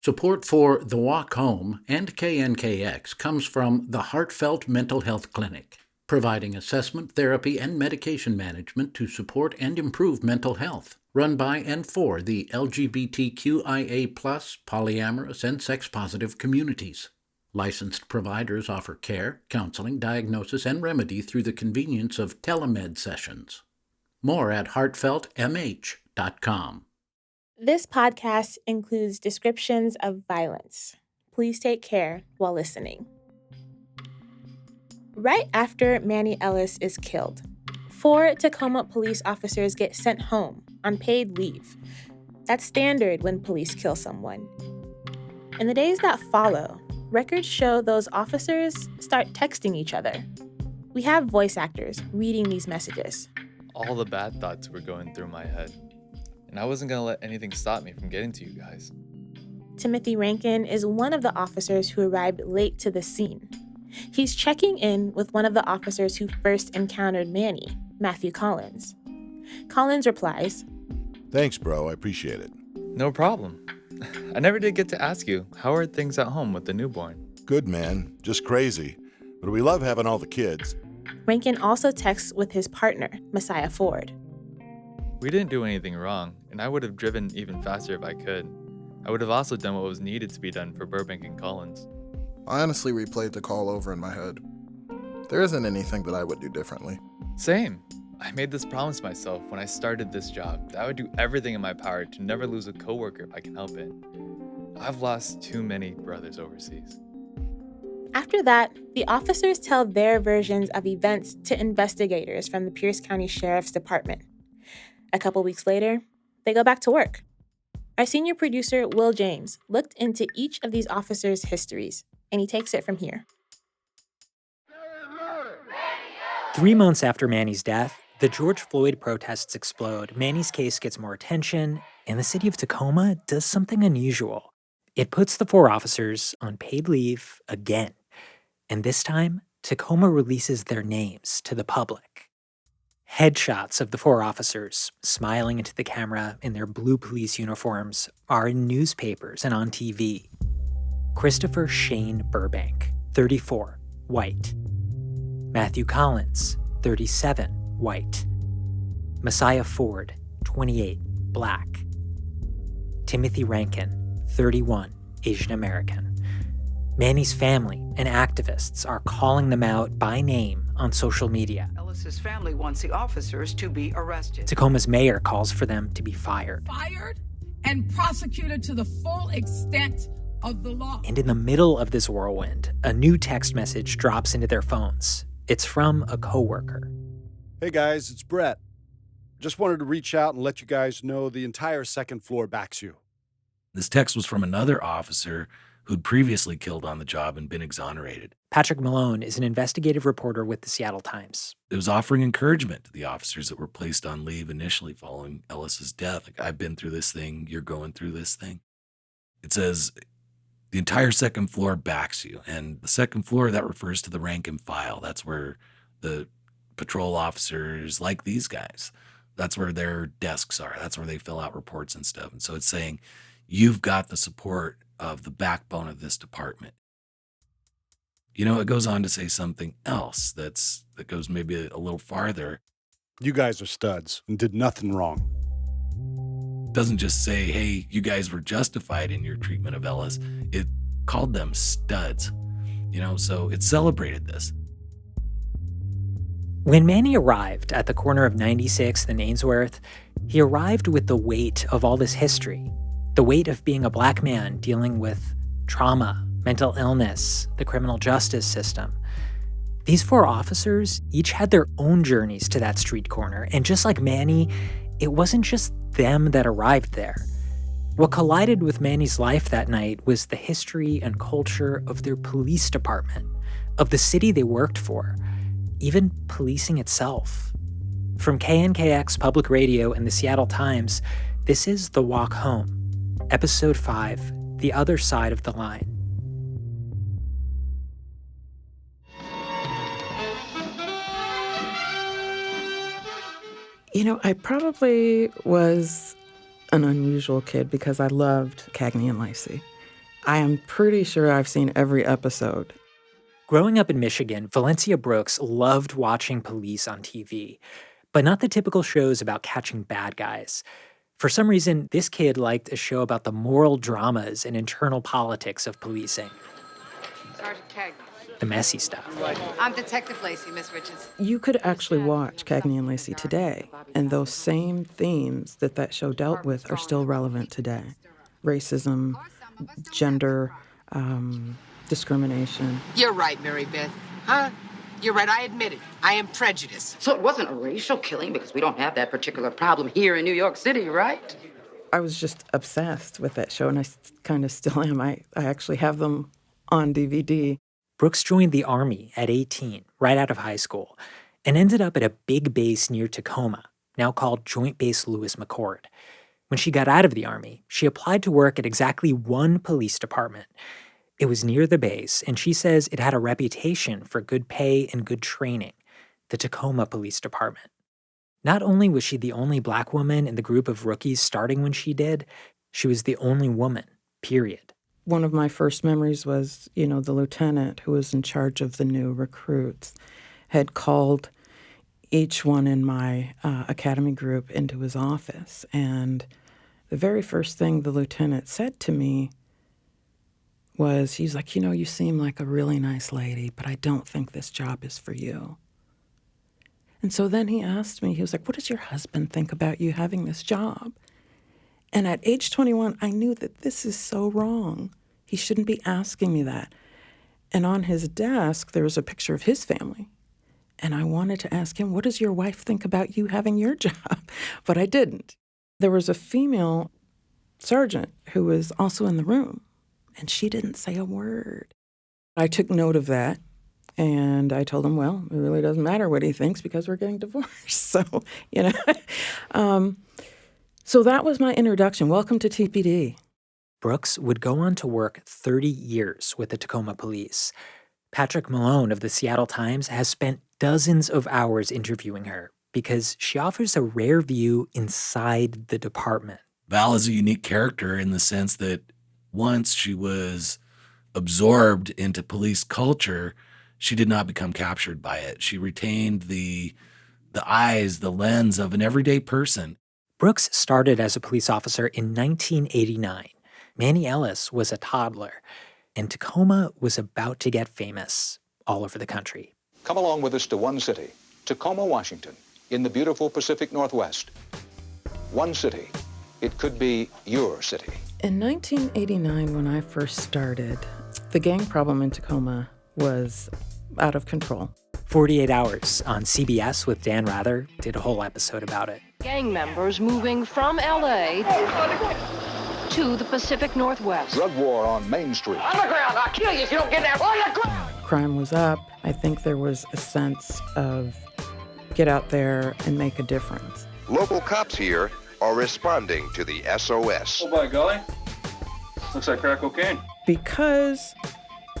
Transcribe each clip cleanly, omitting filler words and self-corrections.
Support for The Walk Home and KNKX comes from the Heartfelt Mental Health Clinic, providing assessment, therapy, and medication management to support and improve mental health, run by and for the LGBTQIA+, polyamorous, and sex-positive communities. Licensed providers offer care, counseling, diagnosis, and remedy through the convenience of telemed sessions. More at heartfeltmh.com. This podcast includes descriptions of violence. Please take care while listening. Right after Manny Ellis is killed, 4 Tacoma police officers get sent home on paid leave. That's standard when police kill someone. In the days that follow, records show those officers start texting each other. We have voice actors reading these messages. All the bad thoughts were going through my head, and I wasn't going to let anything stop me from getting to you guys. Timothy Rankin is one of the officers who arrived late to the scene. He's checking in with one of the officers who first encountered Manny, Matthew Collins. Collins replies, "Thanks, bro. I appreciate it." No problem. I never did get to ask you, how are things at home with the newborn? Good, man. Just crazy. But we love having all the kids. Rankin also texts with his partner, Messiah Ford. We didn't do anything wrong, and I would have driven even faster if I could. I would have also done what was needed to be done for Burbank and Collins. I honestly replayed the call over in my head. There isn't anything that I would do differently. Same. I made this promise myself when I started this job that I would do everything in my power to never lose a coworker if I can help it. I've lost too many brothers overseas. After that, the officers tell their versions of events to investigators from the Pierce County Sheriff's Department. A couple weeks later, they go back to work. Our senior producer, Will James, looked into each of these officers' histories, and he takes it from here. 3 months after Manny's death, the George Floyd protests explode, Manny's case gets more attention, and the city of Tacoma does something unusual. It puts the 4 officers on paid leave again. And this time, Tacoma releases their names to the public. Headshots of the 4 officers, smiling into the camera in their blue police uniforms, are in newspapers and on TV. Christopher Shane Burbank, 34, white. Matthew Collins, 37, white. Messiah Ford, 28, black. Timothy Rankin, 31, Asian American. Manny's family and activists are calling them out by name on social media. Ellis's family wants the officers to be arrested. Tacoma's mayor calls for them to be fired. Fired and prosecuted to the full extent of the law. And in the middle of this whirlwind, a new text message drops into their phones. It's from a coworker. "Hey guys, it's Brett. Just wanted to reach out and let you guys know the entire second floor backs you." This text was from another officer who'd previously killed on the job and been exonerated. Patrick Malone is an investigative reporter with the Seattle Times. It was offering encouragement to the officers that were placed on leave initially following Ellis's death. Like, I've been through this thing, you're going through this thing. It says, the entire second floor backs you. And the second floor, that refers to the rank and file. That's where the patrol officers, like these guys, that's where their desks are. That's where they fill out reports and stuff. And so it's saying, you've got the support of the backbone of this department. You know, it goes on to say something else that goes maybe a little farther. "You guys are studs and did nothing wrong." It doesn't just say, hey, you guys were justified in your treatment of Ellis. It called them studs. You know, so it celebrated this. When Manny arrived at the corner of 96th and Ainsworth, he arrived with the weight of all this history. The weight of being a black man dealing with trauma, mental illness, the criminal justice system. These 4 officers each had their own journeys to that street corner, and just like Manny, it wasn't just them that arrived there. What collided with Manny's life that night was the history and culture of their police department, of the city they worked for, even policing itself. From KNKX Public Radio and the Seattle Times, this is The Walk Home, Episode 5, The Other Side of the Line. You know, I probably was an unusual kid because I loved Cagney and Lacey. I am pretty sure I've seen every episode. Growing up in Michigan, Valencia Brooks loved watching police on TV, but not the typical shows about catching bad guys. For some reason, this kid liked a show about the moral dramas and internal politics of policing. Sergeant Cagney. The messy stuff. I'm Detective Lacey, Miss Richards. You could actually watch Cagney and Lacey today, and those same themes that show dealt with are still relevant today. Racism, gender, discrimination. You're right, Mary Beth. Huh? You're right, I admit it. I am prejudiced. So it wasn't a racial killing because we don't have that particular problem here in New York City, right? I was just obsessed with that show, and I kind of still am. I actually have them on DVD. Brooks joined the Army at 18, right out of high school, and ended up at a big base near Tacoma, now called Joint Base Lewis McChord. When she got out of the Army, she applied to work at exactly one police department. It was near the base, and she says it had a reputation for good pay and good training, the Tacoma Police Department. Not only was she the only black woman in the group of rookies starting when she did, she was the only woman, period. One of my first memories was, the lieutenant who was in charge of the new recruits had called each one in my academy group into his office. And the very first thing the lieutenant said to me was, he's like, you seem like a really nice lady, but I don't think this job is for you. And so then he asked me, he was like, what does your husband think about you having this job? And at age 21, I knew that this is so wrong. He shouldn't be asking me that. And on his desk, there was a picture of his family. And I wanted to ask him, what does your wife think about you having your job? But I didn't. There was a female sergeant who was also in the room, and she didn't say a word. I took note of that, and I told him, well, it really doesn't matter what he thinks because we're getting divorced. So, So that was my introduction. Welcome to TPD. Brooks would go on to work 30 years with the Tacoma Police. Patrick Malone of the Seattle Times has spent dozens of hours interviewing her because she offers a rare view inside the department. Val is a unique character in the sense that once she was absorbed into police culture, she did not become captured by it. She retained the eyes, the lens of an everyday person. Brooks started as a police officer in 1989. Manny Ellis was a toddler, and Tacoma was about to get famous all over the country. Come along with us to one city, Tacoma, Washington, in the beautiful Pacific Northwest. One city. It could be your city. In 1989, when I first started, the gang problem in Tacoma was out of control. 48 Hours on CBS with Dan Rather did a whole episode about it. Gang members moving from L.A. to the Pacific Northwest. Drug war on Main Street. On the ground, I'll kill you if you don't get down. On the ground! Crime was up. I think there was a sense of get out there and make a difference. Local cops here are responding to the SOS. Oh, by golly. Looks like crack cocaine. Because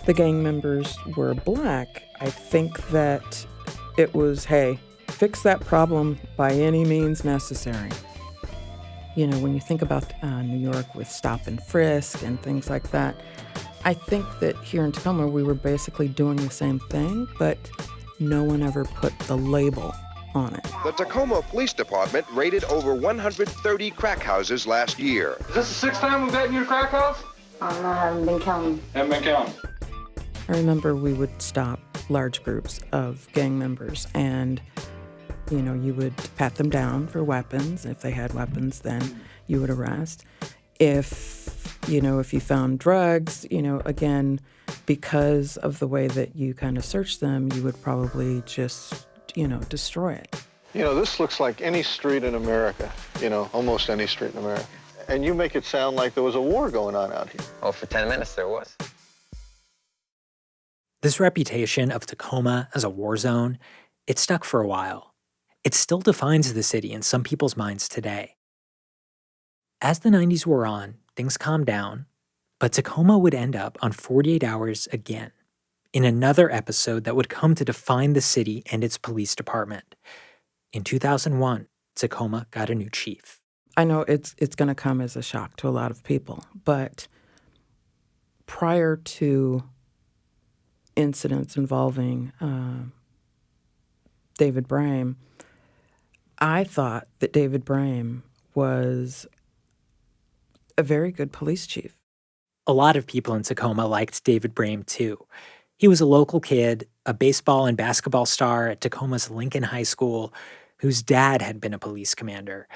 the gang members were black, I think that it was, hey, fix that problem by any means necessary. When you think about New York with stop and frisk and things like that, I think that here in Tacoma, we were basically doing the same thing, but no one ever put the label on it. The Tacoma Police Department raided over 130 crack houses last year. Is this the sixth time we've gotten your crack house? No, I haven't been counting. Haven't been counting. I remember we would stop large groups of gang members and, you would pat them down for weapons. If they had weapons, then you would arrest. If you found drugs, again, because of the way that you kind of searched them, you would probably just, destroy it. This looks like any street in America, almost any street in America. And you make it sound like there was a war going on out here. Oh, for 10 minutes there was. This reputation of Tacoma as a war zone, it stuck for a while. It still defines the city in some people's minds today. As the 90s wore on, things calmed down, but Tacoma would end up on 48 Hours again, in another episode that would come to define the city and its police department. In 2001, Tacoma got a new chief. I know it's going to come as a shock to a lot of people, but prior to incidents involving David Brame, I thought that David Brame was a very good police chief. A lot of people in Tacoma liked David Brame, too. He was a local kid, a baseball and basketball star at Tacoma's Lincoln High School, whose dad had been a police commander.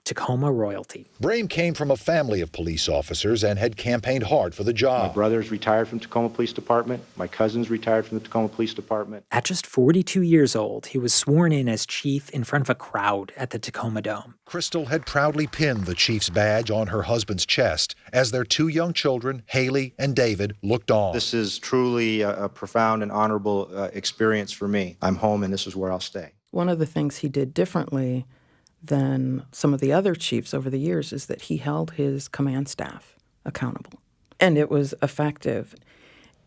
Tacoma royalty. Brame came from a family of police officers and had campaigned hard for the job. My brother's retired from Tacoma Police Department. My cousin's retired from the Tacoma Police Department. At just 42 years old, he was sworn in as chief in front of a crowd at the Tacoma Dome. Crystal had proudly pinned the chief's badge on her husband's chest as their two young children, Haley and David, looked on. This is truly a profound and honorable experience for me. I'm home and this is where I'll stay. One of the things he did differently than some of the other chiefs over the years is that he held his command staff accountable. And it was effective.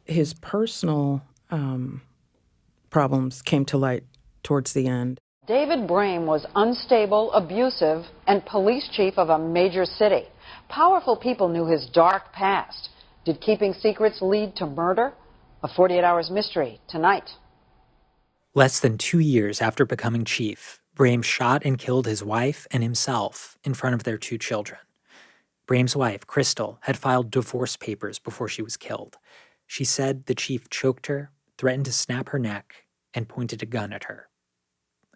His personal problems came to light towards the end. David Brame was unstable, abusive, and police chief of a major city. Powerful people knew his dark past. Did keeping secrets lead to murder? A 48 Hours mystery tonight. Less than 2 years after becoming chief, Brame shot and killed his wife and himself in front of their two children. Brame's wife, Crystal, had filed divorce papers before she was killed. She said the chief choked her, threatened to snap her neck, and pointed a gun at her.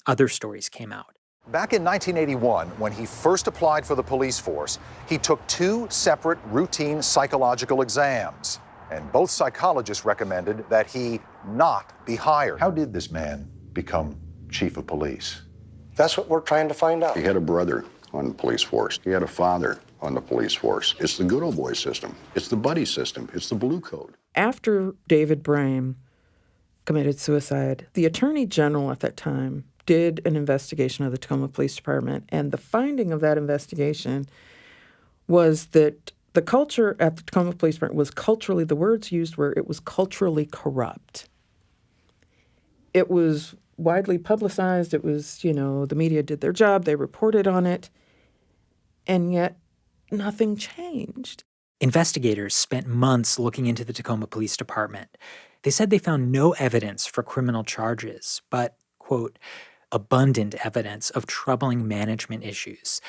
Other stories came out. Back in 1981, when he first applied for the police force, he took 2 separate routine psychological exams, and both psychologists recommended that he not be hired. How did this man become chief of police? That's what we're trying to find out. He had a brother on the police force. He had a father on the police force. It's the good old boy system. It's the buddy system. It's the blue code. After David Brame committed suicide, the Attorney General at that time did an investigation of the Tacoma Police Department, and the finding of that investigation was that the culture at the Tacoma Police Department was culturally, the words used were, it was culturally corrupt. It was widely publicized. It was, the media did their job. They reported on it. And yet nothing changed. Investigators spent months looking into the Tacoma Police Department. They said they found no evidence for criminal charges, but, quote, abundant evidence of troubling management issues.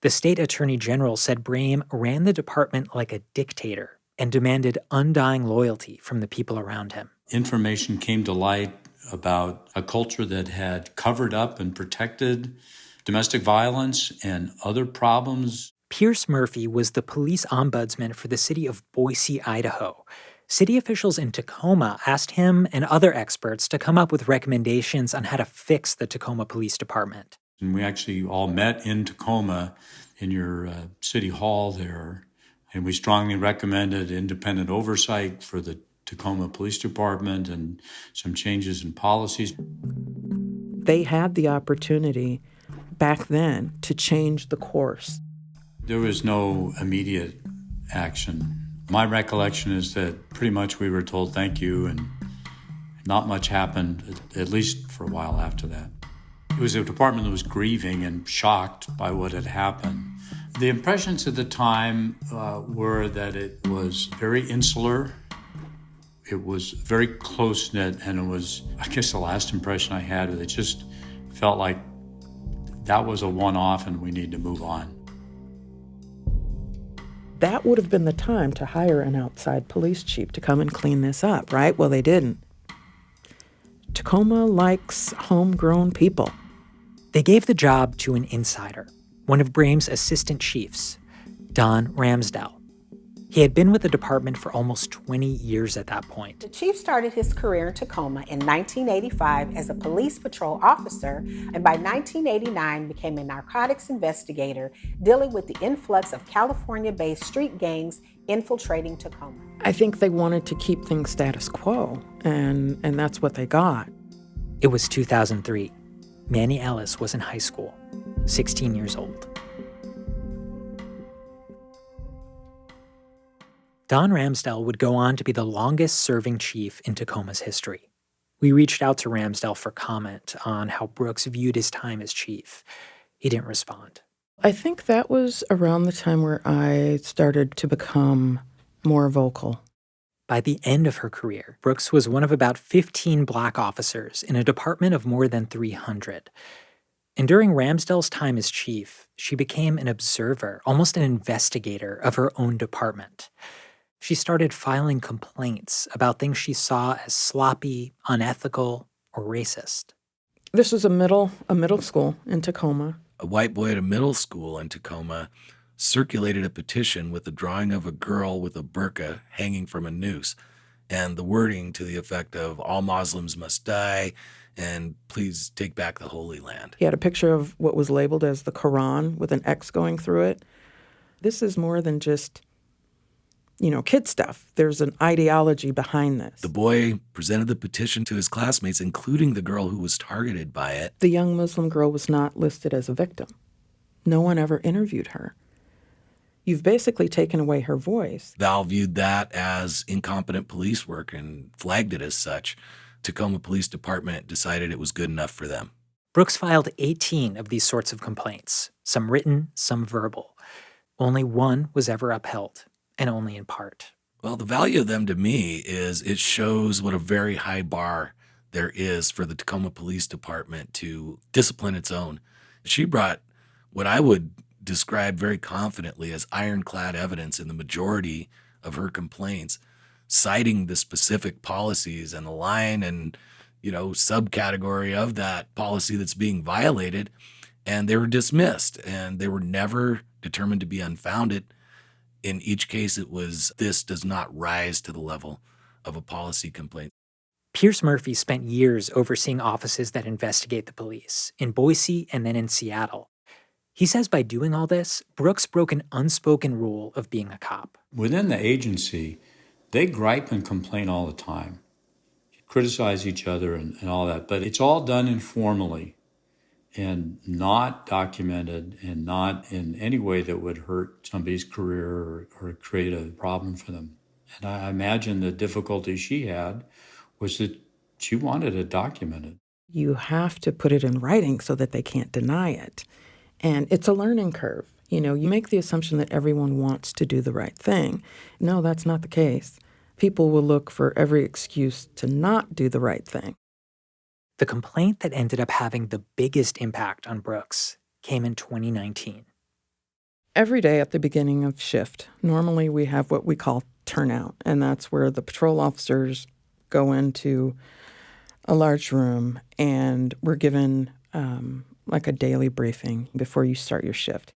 The state attorney general said Brame ran the department like a dictator and demanded undying loyalty from the people around him. Information came to light about a culture that had covered up and protected domestic violence and other problems. Pierce Murphy was the police ombudsman for the city of Boise, Idaho. City officials in Tacoma asked him and other experts to come up with recommendations on how to fix the Tacoma Police Department. And we actually all met in Tacoma in your city hall there, and we strongly recommended independent oversight for the Tacoma Police Department and some changes in policies. They had the opportunity back then to change the course. There was no immediate action. My recollection is that pretty much we were told thank you, and not much happened, at least for a while after that. It was a department that was grieving and shocked by what had happened. The impressions at the time were that it was very insular. It was very close-knit, and it was, I guess the last impression I had, it just felt like that was a one-off and we need to move on. That would have been the time to hire an outside police chief to come and clean this up, right? Well, they didn't. Tacoma likes homegrown people. They gave the job to an insider, one of Brame's assistant chiefs, Don Ramsdell. He had been with the department for almost 20 years at that point. The chief started his career in Tacoma in 1985 as a police patrol officer, and by 1989 became a narcotics investigator dealing with the influx of California-based street gangs infiltrating Tacoma. I think they wanted to keep things status quo, and that's what they got. It was 2003. Manny Ellis was in high school, 16 years old. Don Ramsdell would go on to be the longest-serving chief in Tacoma's history. We reached out to Ramsdell for comment on how Brooks viewed his time as chief. He didn't respond. I think that was around the time where I started to become more vocal. By the end of her career, Brooks was one of about 15 black officers in a department of more than 300. And during Ramsdell's time as chief, she became an observer, almost an investigator of her own department. She started filing complaints about things she saw as sloppy, unethical, or racist. This was a middle school in Tacoma. A white boy at a middle school in Tacoma circulated a petition with a drawing of a girl with a burqa hanging from a noose, and the wording to the effect of "all Muslims must die," and "please take back the Holy Land." He had a picture of what was labeled as the Quran with an X going through it. This is more than just, kid stuff. There's an ideology behind this. The boy presented the petition to his classmates, including the girl who was targeted by it. The young Muslim girl was not listed as a victim. No one ever interviewed her. You've basically taken away her voice. Val viewed that as incompetent police work and flagged it as such. Tacoma Police Department decided it was good enough for them. Brooks filed 18 of these sorts of complaints, some written, some verbal. Only one was ever upheld, and only in part. Well, the value of them to me is it shows what a very high bar there is for the Tacoma Police Department to discipline its own. She brought what I would describe very confidently as ironclad evidence in the majority of her complaints, citing the specific policies and the line and, subcategory of that policy that's being violated, and they were dismissed, and they were never determined to be unfounded. In each case, it was, this does not rise to the level of a policy complaint. Pierce Murphy spent years overseeing offices that investigate the police, in Boise and then in Seattle. He says by doing all this, Brooks broke an unspoken rule of being a cop. Within the agency, they gripe and complain all the time, criticize each other and all that, but it's all done informally and not documented and not in any way that would hurt somebody's career or create a problem for them. And I imagine the difficulty she had was that she wanted it documented. You have to put it in writing so that they can't deny it. And it's a learning curve. You make the assumption that everyone wants to do the right thing. No, that's not the case. People will look for every excuse to not do the right thing. The complaint that ended up having the biggest impact on Brooks came in 2019. Every day at the beginning of shift, normally we have what we call turnout, and that's where the patrol officers go into a large room and we're given like a daily briefing before you start your shift.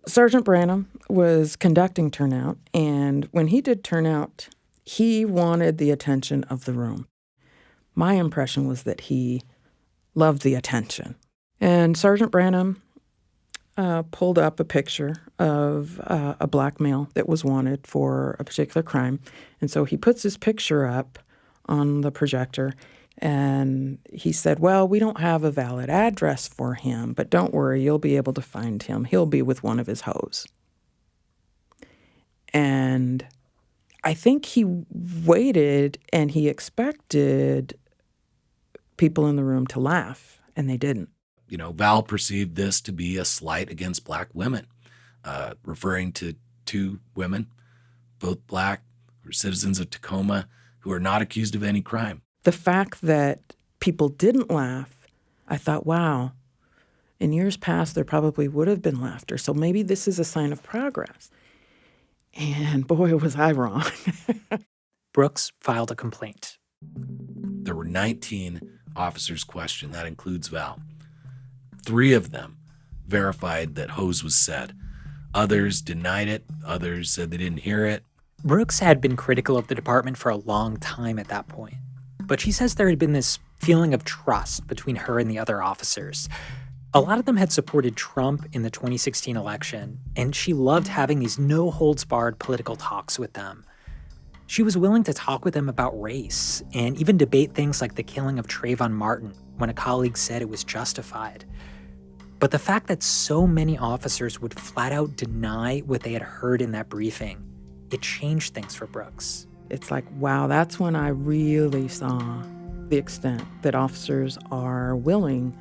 Sergeant Branham was conducting turnout, and when he did turnout, he wanted the attention of the room. My impression was that he loved the attention. And Sergeant Branham pulled up a picture of a black male that was wanted for a particular crime. And so he puts his picture up on the projector, and he said, well, we don't have a valid address for him, but don't worry, you'll be able to find him. He'll be with one of his hoes. And I think he waited and he expected people in the room to laugh, and they didn't. Val perceived this to be a slight against black women, referring to two women, both black, who are citizens of Tacoma, who are not accused of any crime. The fact that people didn't laugh, I thought, wow, in years past there probably would have been laughter, so maybe this is a sign of progress. And boy, was I wrong. Brooks filed a complaint. There were 19 officers questioned. That includes Val. 3 of them verified that hose was said. Others denied it. Others said they didn't hear it. Brooks had been critical of the department for a long time at that point, but she says there had been this feeling of trust between her and the other officers. A lot of them had supported Trump in the 2016 election, and she loved having these no-holds-barred political talks with them. She was willing to talk with them about race and even debate things like the killing of Trayvon Martin when a colleague said it was justified. But the fact that so many officers would flat out deny what they had heard in that briefing, it changed things for Brooks. It's like, wow, that's when I really saw the extent that officers are willing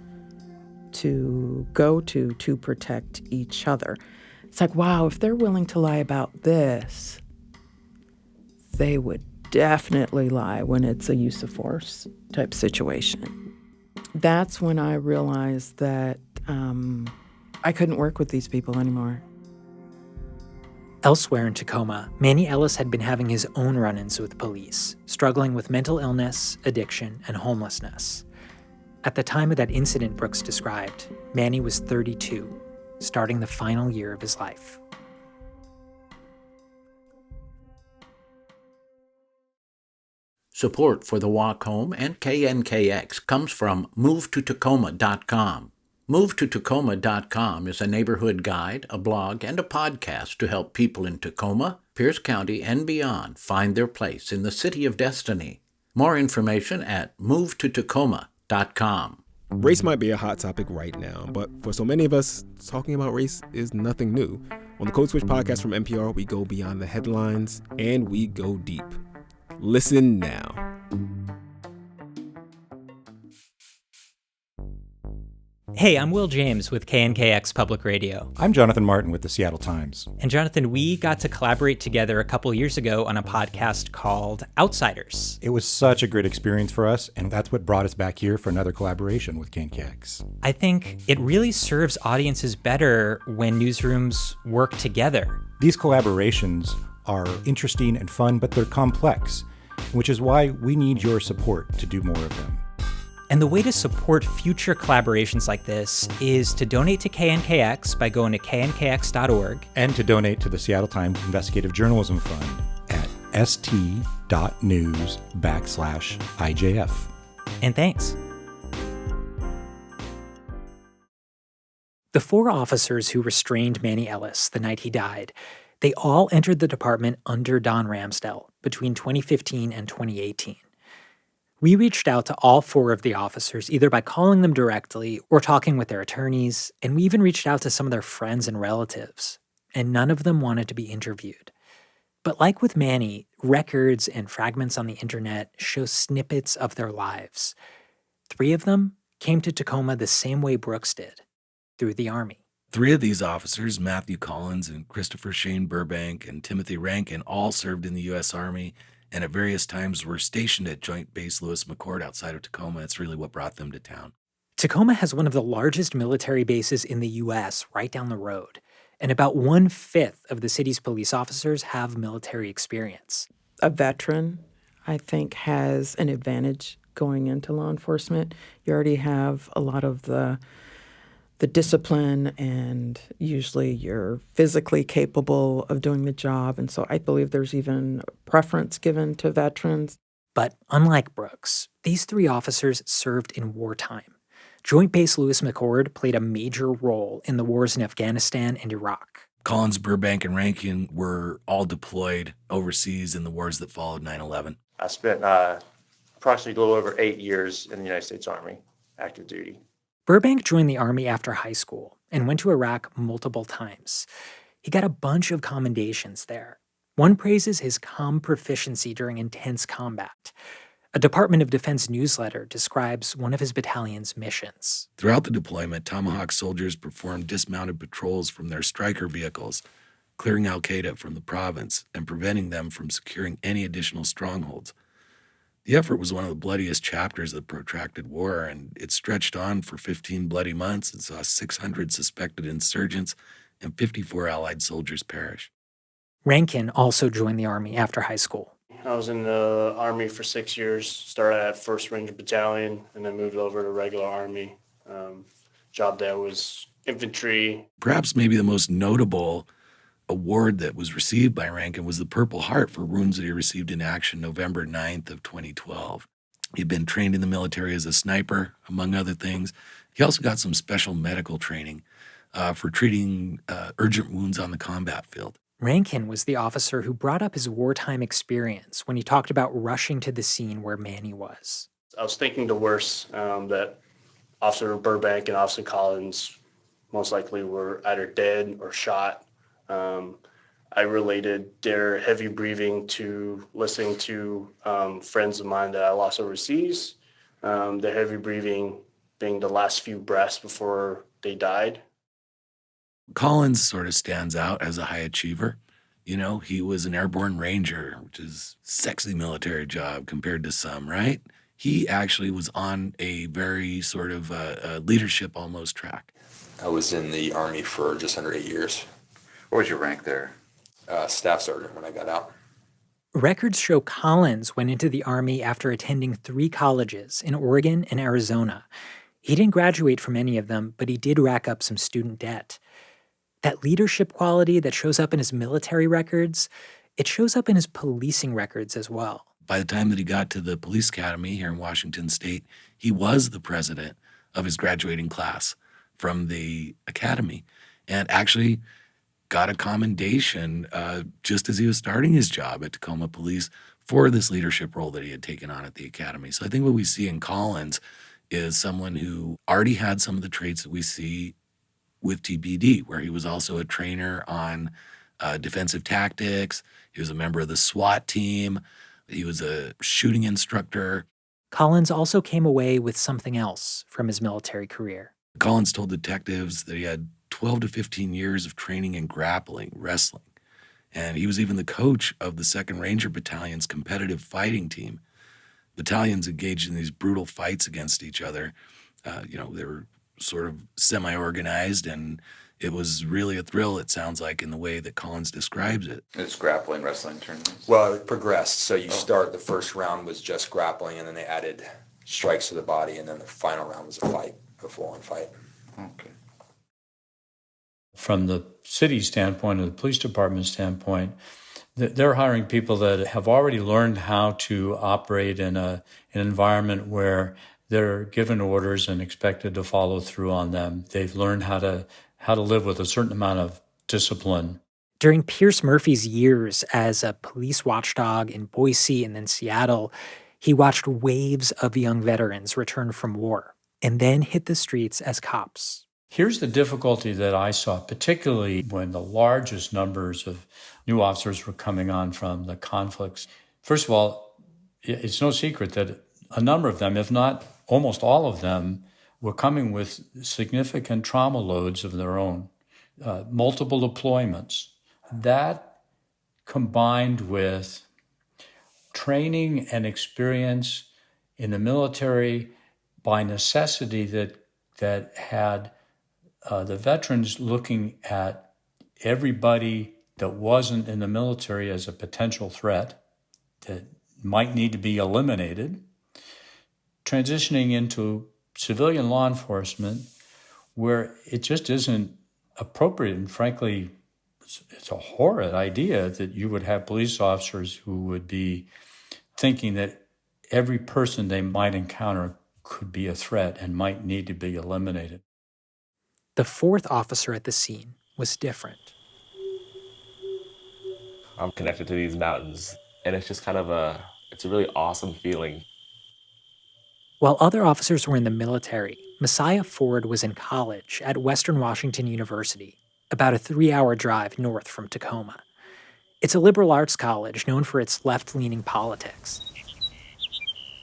to go to protect each other. It's like, wow, if they're willing to lie about this, they would definitely lie when it's a use of force type situation. That's when I realized that I couldn't work with these people anymore. Elsewhere in Tacoma, Manny Ellis had been having his own run-ins with police, struggling with mental illness, addiction, and homelessness. At the time of that incident Brooks described, Manny was 32, starting the final year of his life. Support for the Walk Home and KNKX comes from MoveToTacoma.com. MoveToTacoma.com is a neighborhood guide, a blog, and a podcast to help people in Tacoma, Pierce County, and beyond find their place in the city of destiny. More information at MoveToTacoma.com. Race might be a hot topic right now, but for so many of us, talking about race is nothing new. On the Code Switch podcast from NPR, we go beyond the headlines and we go deep. Listen now. Hey, I'm Will James with KNKX Public Radio. I'm Jonathan Martin with the Seattle Times. And Jonathan, we got to collaborate together a couple years ago on a podcast called Outsiders. It was such a great experience for us, and that's what brought us back here for another collaboration with KNKX. I think it really serves audiences better when newsrooms work together. These collaborations are interesting and fun, but they're complex, which is why we need your support to do more of them. And the way to support future collaborations like this is to donate to KNKX by going to knkx.org. And to donate to the Seattle Times Investigative Journalism Fund at st.news/IJF. And thanks. The 4 officers who restrained Manny Ellis the night he died, they all entered the department under Don Ramsdell between 2015 and 2018. We reached out to all 4 of the officers, either by calling them directly or talking with their attorneys, and we even reached out to some of their friends and relatives, and none of them wanted to be interviewed. But like with Manny, records and fragments on the internet show snippets of their lives. 3 of them came to Tacoma the same way Brooks did, through the Army. 3 of these officers, Matthew Collins and Christopher Shane Burbank and Timothy Rankin, all served in the U.S. Army and at various times were stationed at Joint Base Lewis McChord outside of Tacoma. It's really what brought them to town. Tacoma has one of the largest military bases in the U.S. right down the road, and about 1/5 of the city's police officers have military experience. A veteran, I think, has an advantage going into law enforcement. You already have a lot of the discipline, and usually you're physically capable of doing the job. And so I believe there's even preference given to veterans. But unlike Brooks, these 3 officers served in wartime. Joint Base Lewis McChord played a major role in the wars in Afghanistan and Iraq. Collins, Burbank, and Rankin were all deployed overseas in the wars that followed 9/11. I spent approximately a little over 8 years in the United States Army, active duty. Burbank joined the Army after high school and went to Iraq multiple times. He got a bunch of commendations there. One praises his calm proficiency during intense combat. A Department of Defense newsletter describes one of his battalion's missions. Throughout the deployment, Tomahawk soldiers performed dismounted patrols from their Stryker vehicles, clearing al-Qaeda from the province and preventing them from securing any additional strongholds. The effort was one of the bloodiest chapters of the protracted war, and it stretched on for 15 bloody months and saw 600 suspected insurgents and 54 Allied soldiers perish. Rankin also joined the Army after high school. I was in the Army for 6 years, started at 1st Ranger Battalion, and then moved over to regular Army. Job there was infantry. Perhaps maybe the most notable award that was received by Rankin was the Purple Heart for wounds that he received in action November 9th of 2012. He'd been trained in the military as a sniper, among other things. He also got some special medical training for treating urgent wounds on the combat field. Rankin was the officer who brought up his wartime experience when he talked about rushing to the scene where Manny was. I was thinking the worst, that Officer Burbank and Officer Collins most likely were either dead or shot. I related their heavy breathing to listening to friends of mine that I lost overseas, their heavy breathing being the last few breaths before they died. Collins sort of stands out as a high achiever. You know, he was an airborne ranger, which is a sexy military job compared to some, right? He actually was on a very sort of leadership almost track. I was in the Army for just under 8 years. What was your rank there? Staff sergeant when I got out. Records show Collins went into the Army after attending 3 colleges in Oregon and Arizona. He didn't graduate from any of them, but he did rack up some student debt. That leadership quality that shows up in his military records, it shows up in his policing records as well. By the time that he got to the police academy here in Washington State, he was the president of his graduating class from the academy and actually got a commendation just as he was starting his job at Tacoma Police for this leadership role that he had taken on at the academy. So I think what we see in Collins is someone who already had some of the traits that we see with TPD, where he was also a trainer on defensive tactics. He was a member of the SWAT team. He was a shooting instructor. Collins also came away with something else from his military career. Collins told detectives that he had 12 to 15 years of training in grappling, wrestling. And he was even the coach of the 2nd Ranger Battalion's competitive fighting team. Battalions engaged in these brutal fights against each other. They were sort of semi-organized, and it was really a thrill, it sounds like, in the way that Collins describes it. It's grappling, wrestling tournaments? Well, it progressed. So you start, the first round was just grappling, and then they added strikes to the body, and then the final round was a fight, a full-on fight. Okay. From the city standpoint or the police department standpoint, they're hiring people that have already learned how to operate in an environment where they're given orders and expected to follow through on them. They've learned how to live with a certain amount of discipline. During Pierce Murphy's years as a police watchdog in Boise and then Seattle, he watched waves of young veterans return from war and then hit the streets as cops. Here's the difficulty that I saw, particularly when the largest numbers of new officers were coming on from the conflicts. First of all, it's no secret that a number of them, if not almost all of them, were coming with significant trauma loads of their own, multiple deployments. That combined with training and experience in the military by necessity that had the veterans looking at everybody that wasn't in the military as a potential threat that might need to be eliminated, transitioning into civilian law enforcement where it just isn't appropriate. And frankly, it's a horrid idea that you would have police officers who would be thinking that every person they might encounter could be a threat and might need to be eliminated. The 4th officer at the scene was different. I'm connected to these mountains, and it's just kind of it's a really awesome feeling. While other officers were in the military, Messiah Ford was in college at Western Washington University, about a 3-hour drive north from Tacoma. It's a liberal arts college known for its left-leaning politics.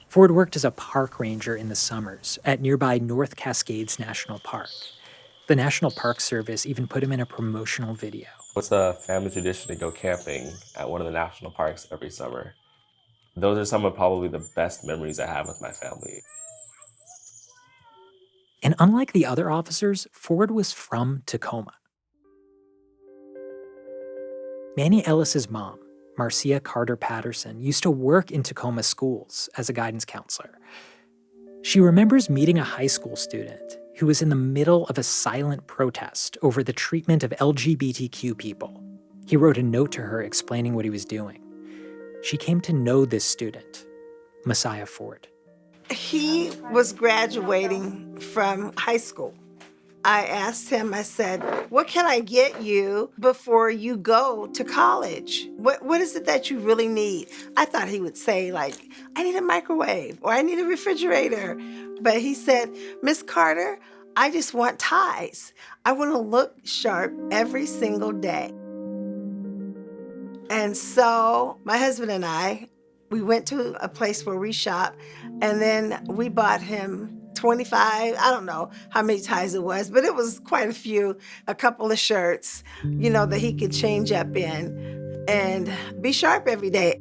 Ford worked as a park ranger in the summers at nearby North Cascades National Park. The National Park Service even put him in a promotional video. It's a family tradition to go camping at one of the national parks every summer. Those are some of probably the best memories I have with my family. And unlike the other officers, Ford was from Tacoma. Manny Ellis's mom, Marcia Carter Patterson, used to work in Tacoma schools as a guidance counselor. She remembers meeting a high school student who was in the middle of a silent protest over the treatment of LGBTQ people. He wrote a note to her explaining what he was doing. She came to know this student, Messiah Ford. He was graduating from high school. I asked him, I said, what can I get you before you go to college? What is it that you really need? I thought he would say, like, I need a microwave or I need a refrigerator. But he said, Miss Carter, I just want ties. I want to look sharp every single day. And so my husband and I, we went to a place where we shop, and then we bought him 25, I don't know how many ties it was, but it was quite a few, a couple of shirts, that he could change up in. and be sharp every day.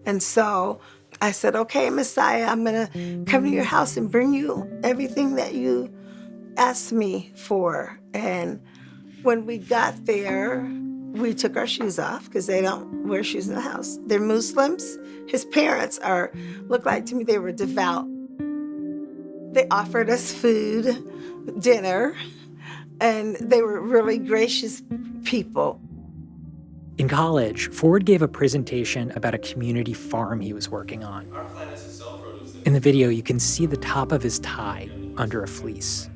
And so I said, okay, Messiah, I'm going to come to your house and bring you everything that you asked me for. And when we got there, we took our shoes off because they don't wear shoes in the house. They're Muslims. His parents looked like to me they were devout. They offered us food, dinner, and they were really gracious people. In college, Ford gave a presentation about a community farm he was working on. In the video, you can see the top of his tie under a fleece.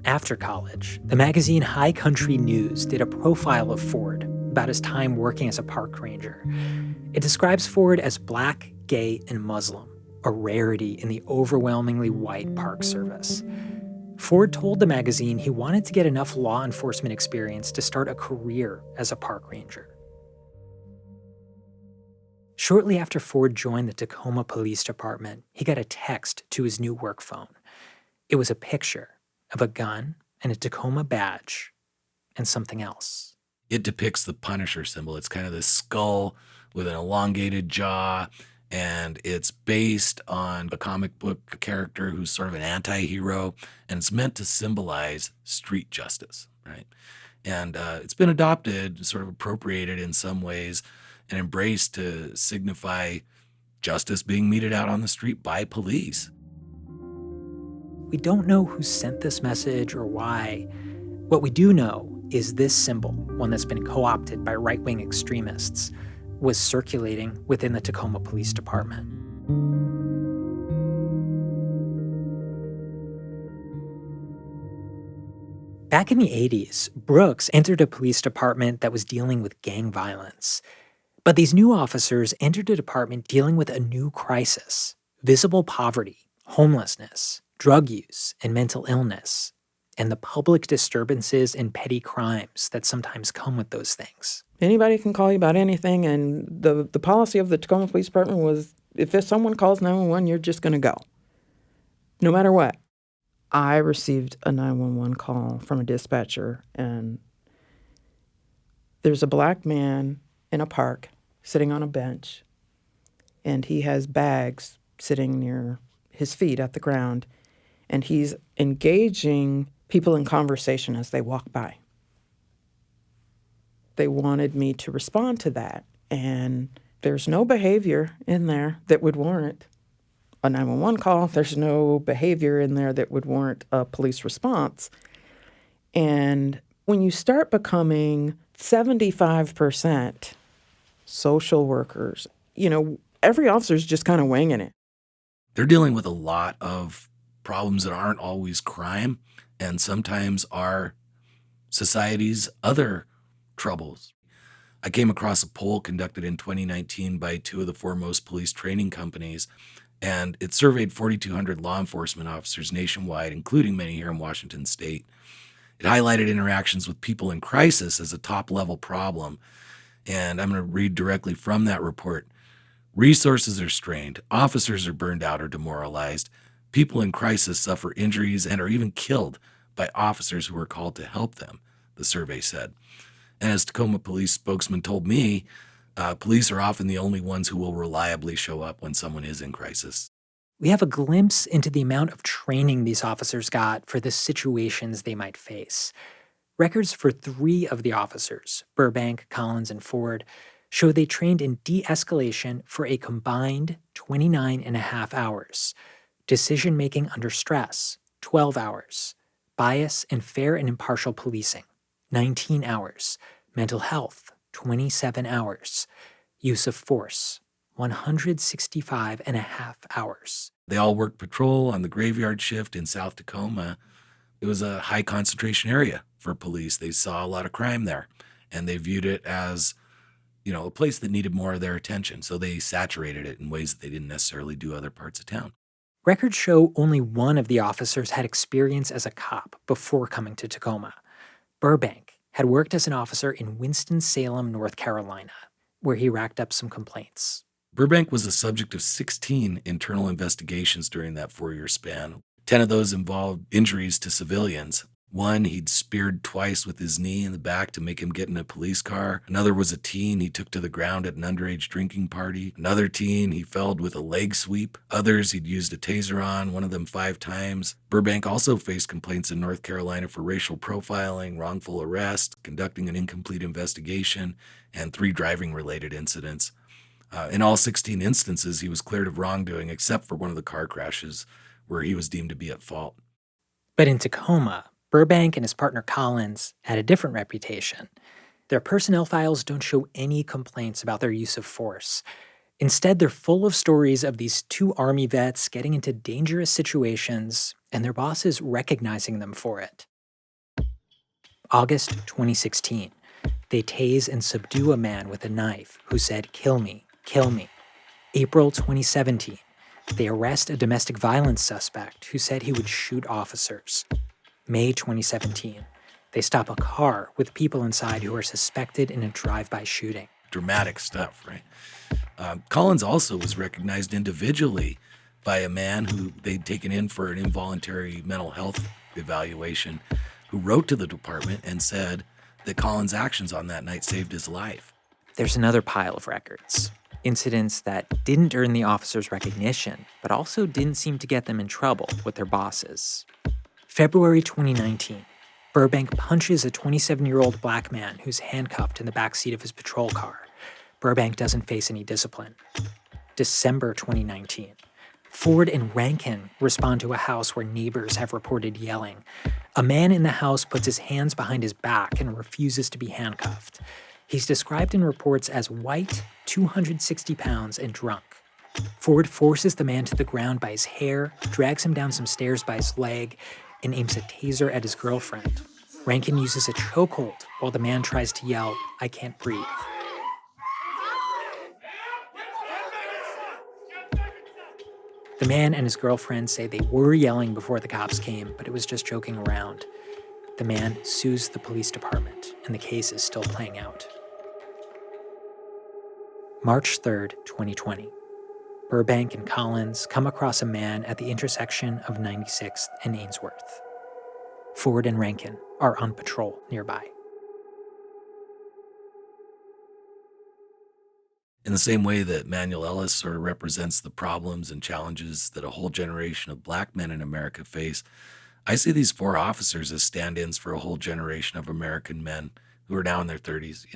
After college, the magazine High Country News did a profile of Ford about his time working as a park ranger. It describes Ford as black, gay, and Muslim, a rarity in the overwhelmingly white Park Service. Ford told the magazine he wanted to get enough law enforcement experience to start a career as a park ranger. Shortly after Ford joined the Tacoma Police Department, he got a text to his new work phone. It was a picture of a gun and a Tacoma badge and something else. It depicts the Punisher symbol. It's kind of this skull with an elongated jaw, and it's based on a comic book character who's sort of an anti-hero, and it's meant to symbolize street justice, right? And it's been adopted, sort of appropriated in some ways, and embraced to signify justice being meted out on the street by police. We don't know who sent this message or why. What we do know is this symbol, one that's been co-opted by right-wing extremists, was circulating within the Tacoma Police Department. Back in the 80s, Brooks entered a police department that was dealing with gang violence. But these new officers entered a department dealing with a new crisis: visible poverty, homelessness, drug use, and mental illness, and the public disturbances and petty crimes that sometimes come with those things. Anybody can call you about anything, and the policy of the Tacoma Police Department was if someone calls 911, you're just going to go, no matter what. I received a 911 call from a dispatcher, and there's a black man in a park sitting on a bench, and he has bags sitting near his feet at the ground, and he's engaging people in conversation as they walk by. They wanted me to respond to that, and there's no behavior in there that would warrant a 911 call. There's no behavior in there that would warrant a police response. And when you start becoming 75% social workers, every officer's just kind of winging it. They're dealing with a lot of problems that aren't always crime, and sometimes are society's other troubles. I came across a poll conducted in 2019 by two of the foremost police training companies, and it surveyed 4,200 law enforcement officers nationwide, including many here in Washington state. It highlighted interactions with people in crisis as a top-level problem, and I'm going to read directly from that report. Resources are strained, officers are burned out or demoralized, people in crisis suffer injuries and are even killed by officers who are called to help them, the survey said. And as Tacoma police spokesman told me, police are often the only ones who will reliably show up when someone is in crisis. We have a glimpse into the amount of training these officers got for the situations they might face. Records for 3 of the officers, Burbank, Collins, and Ford, show they trained in de-escalation for a combined 29 and a half hours, decision-making under stress, 12 hours, bias and fair and impartial policing, 19 hours, mental health, 27 hours, use of force, 165 and a half hours. They all worked patrol on the graveyard shift in South Tacoma. It was a high concentration area for police. They saw a lot of crime there, and they viewed it as, a place that needed more of their attention. So they saturated it in ways that they didn't necessarily do other parts of town. Records show only one of the officers had experience as a cop before coming to Tacoma. Burbank had worked as an officer in Winston-Salem, North Carolina, where he racked up some complaints. Burbank was the subject of 16 internal investigations during that 4-year span. 10 of those involved injuries to civilians. One he'd speared twice with his knee in the back to make him get in a police car. Another was a teen he took to the ground at an underage drinking party. Another teen he felled with a leg sweep. Others he'd used a taser on, one of them 5 times. Burbank also faced complaints in North Carolina for racial profiling, wrongful arrest, conducting an incomplete investigation, and 3 driving-related incidents. In all 16 instances, he was cleared of wrongdoing except for one of the car crashes where he was deemed to be at fault. But in Tacoma, Burbank and his partner Collins had a different reputation. Their personnel files don't show any complaints about their use of force. Instead, they're full of stories of these 2 Army vets getting into dangerous situations and their bosses recognizing them for it. August 2016, they tase and subdue a man with a knife who said, "Kill me, kill me." April 2017, they arrest a domestic violence suspect who said he would shoot officers. May 2017, they stop a car with people inside who are suspected in a drive-by shooting. Dramatic stuff, right? Collins also was recognized individually by a man who they'd taken in for an involuntary mental health evaluation, who wrote to the department and said that Collins' actions on that night saved his life. There's another pile of records. Incidents that didn't earn the officers recognition, but also didn't seem to get them in trouble with their bosses. February 2019, Burbank punches a 27-year-old black man who's handcuffed in the backseat of his patrol car. Burbank doesn't face any discipline. December 2019, Ford and Rankin respond to a house where neighbors have reported yelling. A man in the house puts his hands behind his back and refuses to be handcuffed. He's described in reports as white, 260 pounds, and drunk. Ford forces the man to the ground by his hair, drags him down some stairs by his leg, and aims a taser at his girlfriend. Rankin uses a chokehold while the man tries to yell, "I can't breathe." The man and his girlfriend say they were yelling before the cops came, but it was just joking around. The man sues the police department, and the case is still playing out. March 3rd, 2020. Burbank and Collins come across a man at the intersection of 96th and Ainsworth. Ford and Rankin are on patrol nearby. In the same way that Manuel Ellis sort of represents the problems and challenges that a whole generation of black men in America face, I see these 4 officers as stand-ins for a whole generation of American men who are now in their 30s,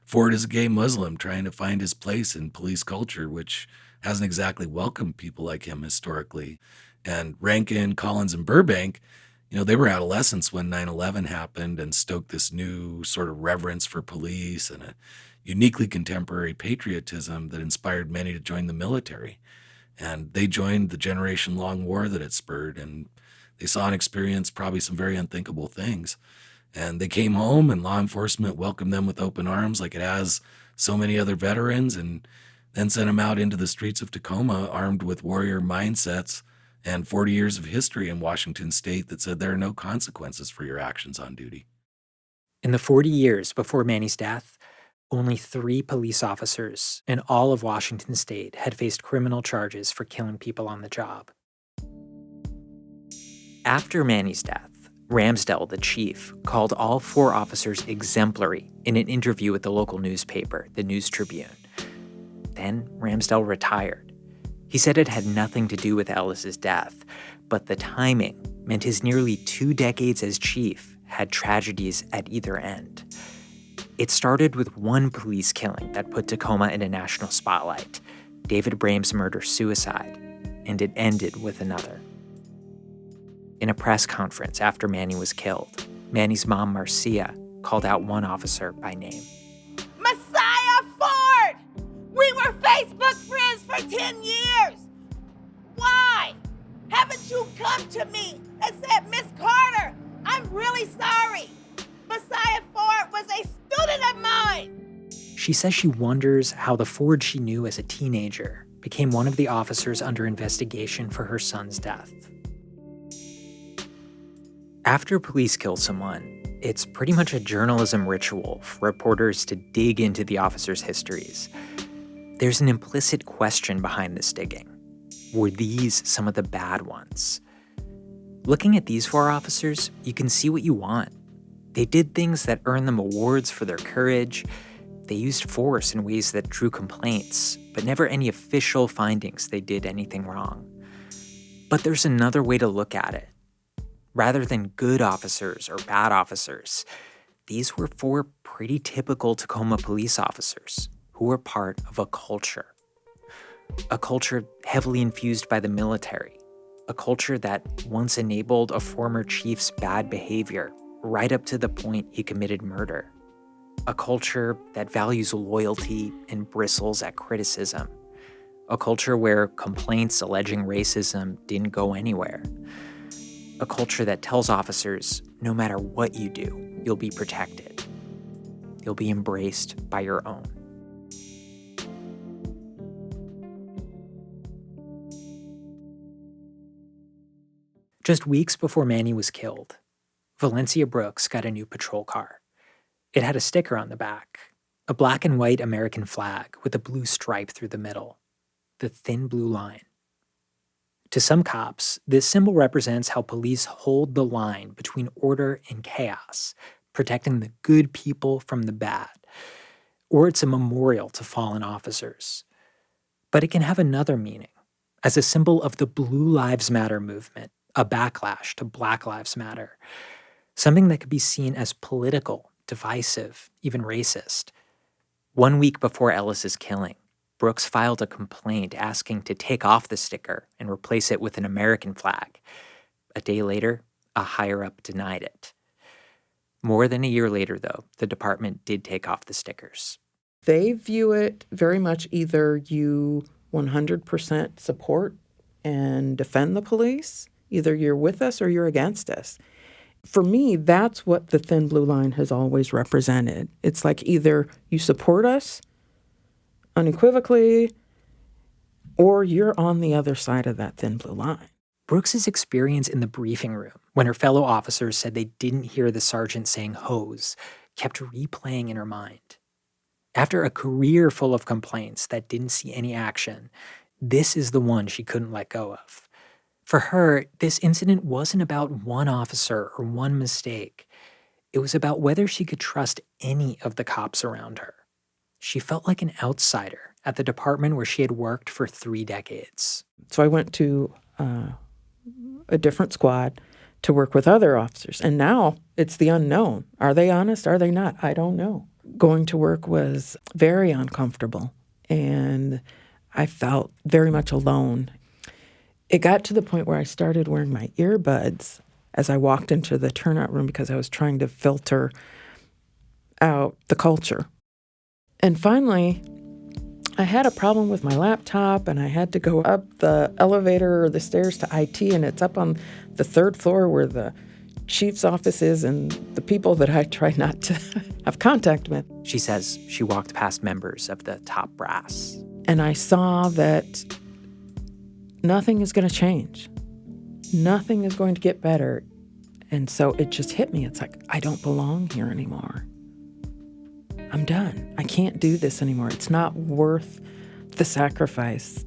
Ford is a gay Muslim trying to find his place in police culture, which hasn't exactly welcomed people like him historically. And Rankin, Collins, and Burbank, they were adolescents when 9/11 happened and stoked this new sort of reverence for police and a uniquely contemporary patriotism that inspired many to join the military. And they joined the generation-long war that it spurred, and they saw and experienced probably some very unthinkable things. And they came home, and law enforcement welcomed them with open arms like it has so many other veterans, and then sent them out into the streets of Tacoma armed with warrior mindsets and 40 years of history in Washington state that said there are no consequences for your actions on duty. In the 40 years before Manny's death, only 3 police officers in all of Washington state had faced criminal charges for killing people on the job. After Manny's death, Ramsdell, the chief, called all 4 officers exemplary in an interview with the local newspaper, the News Tribune. Then Ramsdell retired. He said it had nothing to do with Ellis's death, but the timing meant his nearly 2 decades as chief had tragedies at either end. It started with one police killing that put Tacoma in a national spotlight, David Brame's murder-suicide, and it ended with another. In a press conference after Manny was killed, Manny's mom, Marcia, called out one officer by name. Messiah Ford! We were Facebook friends for 10 years! Why? Haven't you come to me and said, Miss Carter, I'm really sorry. Messiah Ford was a student of mine. She says she wonders how the Ford she knew as a teenager became one of the officers under investigation for her son's death. After police kill someone, it's pretty much a journalism ritual for reporters to dig into the officers' histories. There's an implicit question behind this digging. Were these some of the bad ones? Looking at these 4 officers, you can see what you want. They did things that earned them awards for their courage. They used force in ways that drew complaints, but never any official findings they did anything wrong. But there's another way to look at it. Rather than good officers or bad officers, these were 4 pretty typical Tacoma police officers who were part of a culture. A culture heavily infused by the military. A culture that once enabled a former chief's bad behavior right up to the point he committed murder. A culture that values loyalty and bristles at criticism. A culture where complaints alleging racism didn't go anywhere. A culture that tells officers, no matter what you do, you'll be protected. You'll be embraced by your own. Just weeks before Manny was killed, Valencia Brooks got a new patrol car. It had a sticker on the back, a black and white American flag with a blue stripe through the middle, the thin blue line. To some cops, this symbol represents how police hold the line between order and chaos, protecting the good people from the bad. Or it's a memorial to fallen officers. But it can have another meaning, as a symbol of the Blue Lives Matter movement, a backlash to Black Lives Matter, something that could be seen as political, divisive, even racist. 1 week before Ellis's killing, Brooks filed a complaint asking to take off the sticker and replace it with an American flag. A day later, a higher-up denied it. More than a year later, though, the department did take off the stickers. They view it very much either you 100% support and defend the police, either you're with us or you're against us. For me, that's what the thin blue line has always represented. It's like either you support us unequivocally or you're on the other side of that thin blue line. Brooks's experience in the briefing room, when her fellow officers said they didn't hear the sergeant saying hose, kept replaying in her mind. After a career full of complaints that didn't see any action, this is the one she couldn't let go of. For her, this incident wasn't about one officer or one mistake. It was about whether she could trust any of the cops around her. She felt like an outsider at the department where she had worked for 3 decades. So I went to a different squad to work with other officers. And now it's the unknown. Are they honest? Are they not? I don't know. Going to work was very uncomfortable, and I felt very much alone. It got to the point where I started wearing my earbuds as I walked into the turnout room because I was trying to filter out the culture. And finally, I had a problem with my laptop, and I had to go up the elevator or the stairs to IT, and it's up on the 3rd floor where the chief's office is and the people that I try not to have contact with. She says she walked past members of the top brass. And I saw that nothing is going to change. Nothing is going to get better. And so it just hit me. It's like, I don't belong here anymore. I'm done. I can't do this anymore. It's not worth the sacrifice.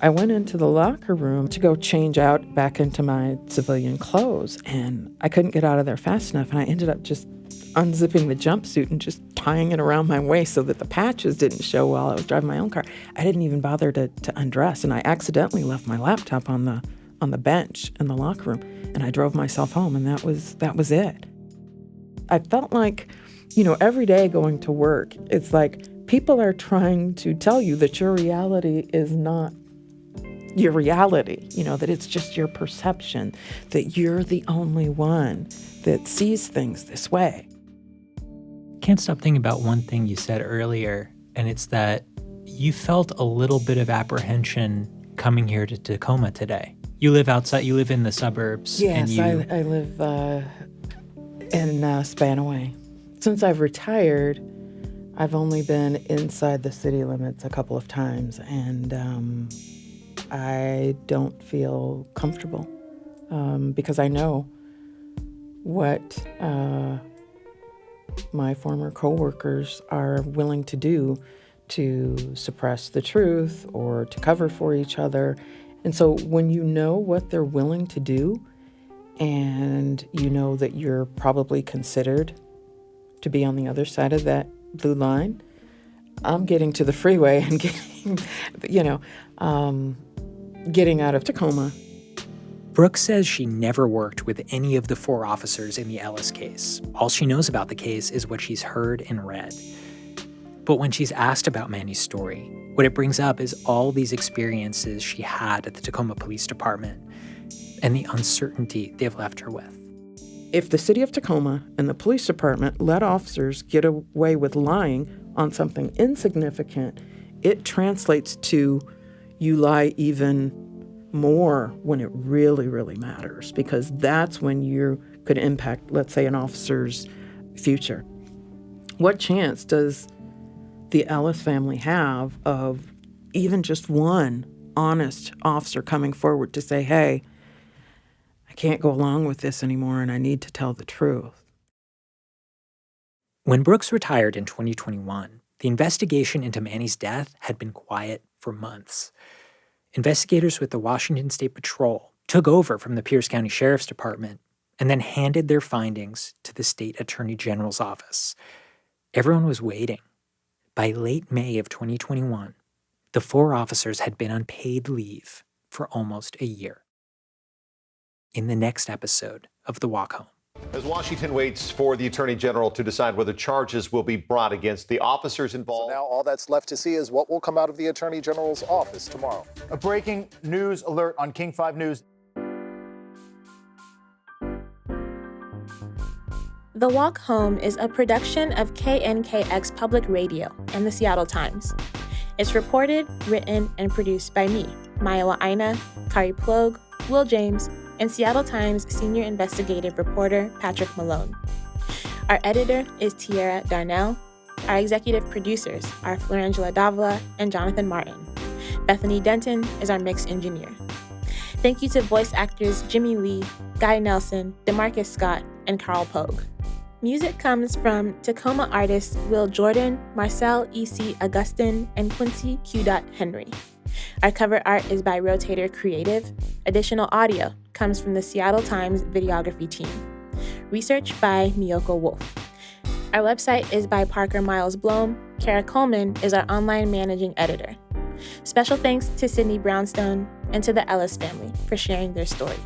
I went into the locker room to go change out back into my civilian clothes, and I couldn't get out of there fast enough, and I ended up just unzipping the jumpsuit and just tying it around my waist so that the patches didn't show while I was driving my own car. I didn't even bother to undress, and I accidentally left my laptop on the bench in the locker room, and I drove myself home, and that was it. I felt like, every day going to work, it's like people are trying to tell you that your reality is not your reality, that it's just your perception, that you're the only one that sees things this way. Can't stop thinking about one thing you said earlier, and it's that you felt a little bit of apprehension coming here to Tacoma today. You live outside, you live in the suburbs. Yes, and I live in Spanaway. Since I've retired, I've only been inside the city limits a couple of times, and I don't feel comfortable because I know what my former coworkers are willing to do to suppress the truth or to cover for each other. And so when you know what they're willing to do, and you know that you're probably considered to be on the other side of that blue line, I'm getting to the freeway and getting out of Tacoma. Brooks says she never worked with any of the 4 officers in the Ellis case. All she knows about the case is what she's heard and read. But when she's asked about Manny's story, what it brings up is all these experiences she had at the Tacoma Police Department and the uncertainty they've left her with. If the city of Tacoma and the police department let officers get away with lying on something insignificant, it translates to you lie even more when it really, really matters, because that's when you could impact, let's say, an officer's future. What chance does the Ellis family have of even just one honest officer coming forward to say, hey, I can't go along with this anymore and I need to tell the truth? When Brooks retired in 2021, the investigation into Manny's death had been quiet for months. Investigators with the Washington State Patrol took over from the Pierce County Sheriff's Department and then handed their findings to the state attorney general's office. Everyone was waiting. By late May of 2021, the 4 officers had been on paid leave for almost a year. In the next episode of The Walk Home. As Washington waits for the Attorney General to decide whether charges will be brought against the officers involved. So now all that's left to see is what will come out of the Attorney General's office tomorrow. A breaking news alert on King 5 News. The Walk Home is a production of KNKX Public Radio and the Seattle Times. It's reported, written, and produced by me, Maiwa Aina, Kari Plogue, Will James, and Seattle Times senior investigative reporter Patrick Malone. Our editor is Tierra Darnell. Our executive producers are Florangela Davila and Jonathan Martin. Bethany Denton is our mix engineer. Thank you to voice actors Jimmy Lee, Guy Nelson, DeMarcus Scott, and Carl Pogue. Music comes from Tacoma artists Will Jordan, Marcel E.C. Augustin, and Quincy Q. Henry. Our cover art is by Rotator Creative. Additional audio comes from the Seattle Times videography team. Research by Miyoko Wolf. Our website is by Parker Miles Blom. Kara Coleman is our online managing editor. Special thanks to Sydney Brownstone and to the Ellis family for sharing their story.